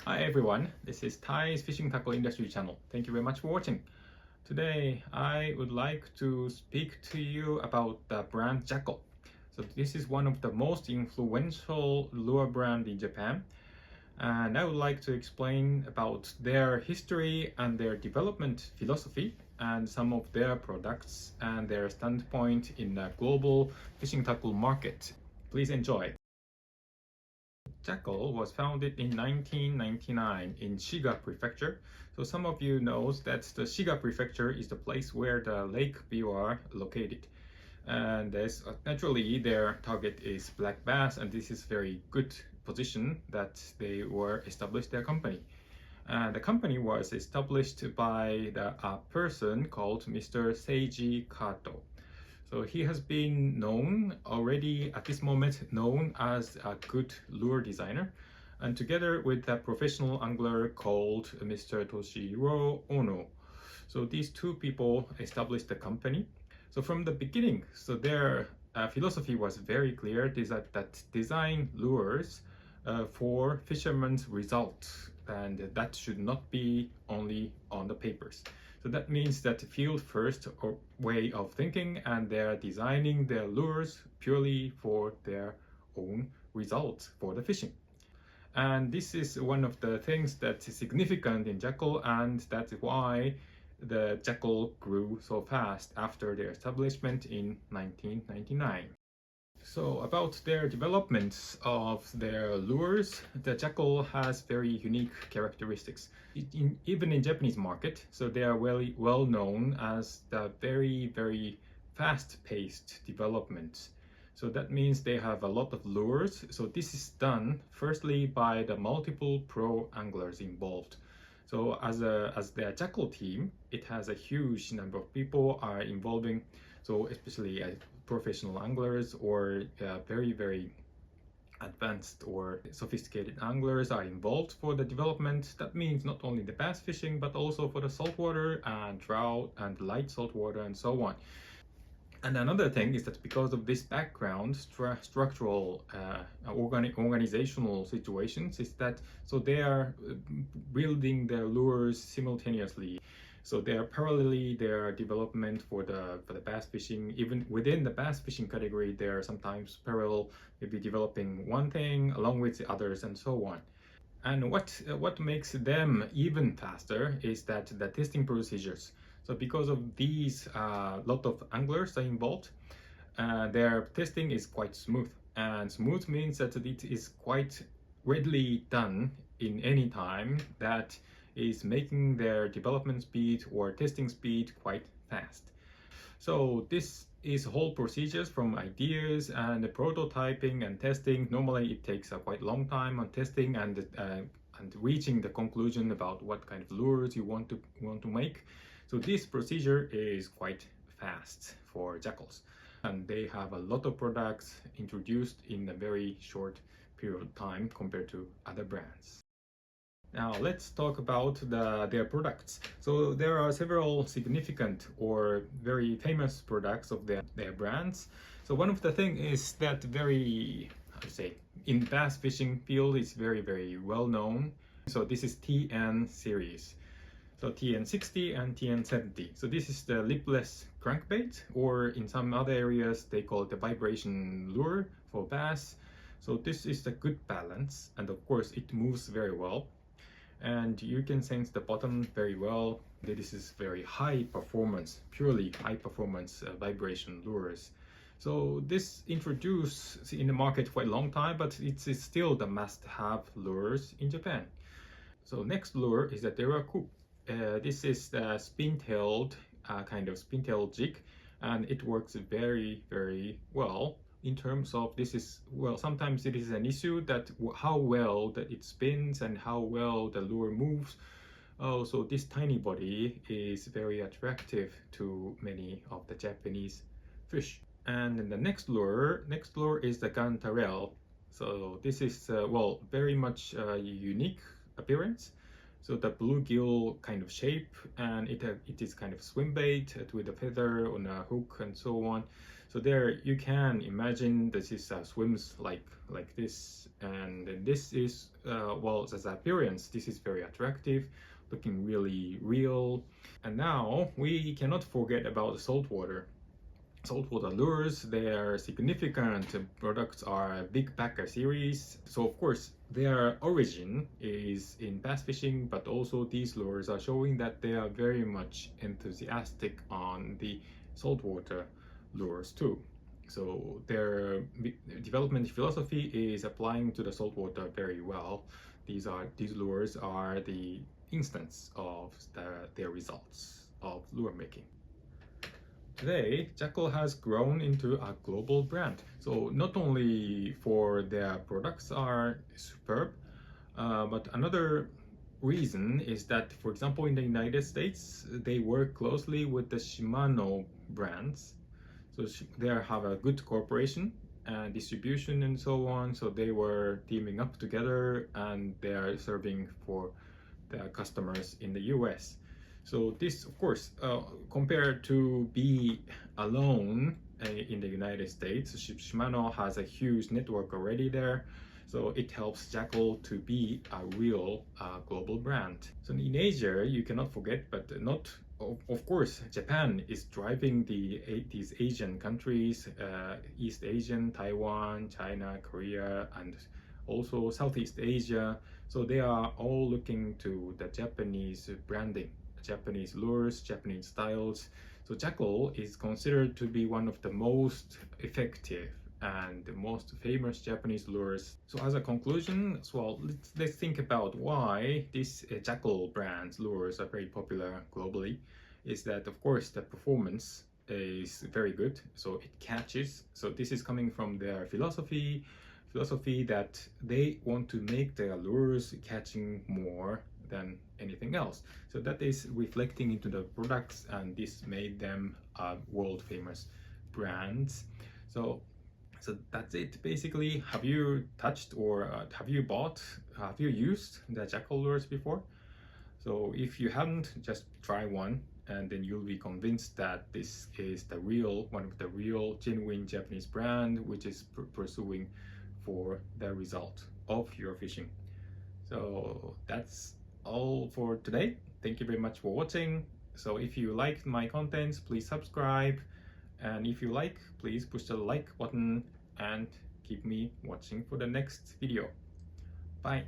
Hi everyone, this is Thai's Fishing Tackle Industry Channel. Thank you very much for watching. Today I would like to speak to you about the brand JACKALL. So this is one of the most influential lure brand in Japan, and I would like to explain about their history and their development philosophy and some of their products and their standpoint in the global fishing tackle market. Please enjoy. JACKALL was founded in 1999 in Shiga Prefecture. So some of you knows that the Shiga Prefecture is the place where the lake view are located. And naturally their target is black bass, and this is very good position that they were established their company. The company was established by a person called Mr. Seiji Kato. So he has been known already at this moment, known as a good lure designer, and together with a professional angler called Mr. Toshiro Ono. So these two people established the company. So from the beginning, so their philosophy was very clear, is that design lures for fishermen's results, and that should not be only on the papers. So that means that field first way of thinking, and they're designing their lures purely for their own results for the fishing. And this is one of the things that is significant in JACKALL, and that's why the JACKALL grew so fast after their establishment in 1999. So about their developments of their lures, the JACKALL has very unique characteristics. Even in Japanese market, so they are well known as the very fast-paced development. So that means they have a lot of lures. So this is done firstly by the multiple pro anglers involved. So as the JACKALL team, it has a huge number of people are involving. So especially professional anglers or very advanced or sophisticated anglers are involved for the development. That means not only the bass fishing, but also for the saltwater and trout and light saltwater and so on. And another thing is that because of this background, structural, organizational situations, is that so they are building their lures simultaneously. So they are parallelly their development for the bass fishing. Even within the bass fishing category, they are sometimes parallel, maybe developing one thing along with the others and so on. And what makes them even faster is that the testing procedures. So because of these lot of anglers are involved, their testing is quite smooth. And smooth means that it is quite readily done in any time. That is making their development speed or testing speed quite fast. So this is whole procedures from ideas and the prototyping and testing. Normally it takes a quite long time on testing and reaching the conclusion about what kind of lures you want to make. So this procedure is quite fast for JACKALLs, and they have a lot of products introduced in a very short period of time compared to other brands. Now let's talk about their products. So there are several significant or very famous products of their brands. So one of the things is that very, how to say, in bass fishing field is very well known. So this is TN series. So TN60 and TN70. So this is the lipless crankbait, or in some other areas they call it the vibration lure for bass. So this is the good balance, and of course it moves very well. And you can sense the bottom very well. This is very high performance, purely high performance vibration lures. So this introduced in the market for a long time, but it's still the must-have lures in Japan. So next lure is the Deraku. This is the spin-tailed kind of spin-tailed jig, and it works very well. In terms of this is, well, sometimes it is an issue that how well that it spins and how well the lure moves. Oh, so this tiny body is very attractive to many of the Japanese fish. And the next lure is the GANTAREL. So this is well, very much unique appearance. So the bluegill kind of shape, and it is kind of swim bait with a feather on a hook and so on. So there you can imagine this is swims like this, and this is well, as appearance, this is very attractive, looking really real. And now we cannot forget about the saltwater. Saltwater lures, their significant products are Big Packer series. So of course their origin is in bass fishing, but also these lures are showing that they are very much enthusiastic on the saltwater lures too. So their development philosophy is applying to the saltwater very well. These lures are the instance of their results of lure making. Today, JACKALL has grown into a global brand. So not only for their products are superb, but another reason is that, for example, in the United States, they work closely with the Shimano brands. So they have a good cooperation and distribution and so on. So they were teaming up together and they are serving for their customers in the US. So this, of course, compared to be alone in the United States, Shimano has a huge network already there. So it helps JACKALL to be a real global brand. So in Asia, you cannot forget, but not, of course, Japan is driving these Asian countries, East Asian, Taiwan, China, Korea, and also Southeast Asia. So they are all looking to the Japanese branding, Japanese lures, Japanese styles. So JACKALL is considered to be one of the most effective and the most famous Japanese lures. So as a conclusion, well, let's think about why this JACKALL brand's lures are very popular globally. Is that, of course, the performance is very good, so it catches. So this is coming from their philosophy that they want to make their lures catching more than anything else. So that is reflecting into the products, and this made them world famous brands. So that's it basically. Have you touched or have you used the JACKALL lures before? So if you haven't, just try one, and then you'll be convinced that this is one of the real genuine Japanese brand which is pursuing for the result of your fishing. So that's all for today. Thank you very much for watching. So if you liked my contents, please subscribe, and if you like, please push the like button and keep me watching for the next video. Bye.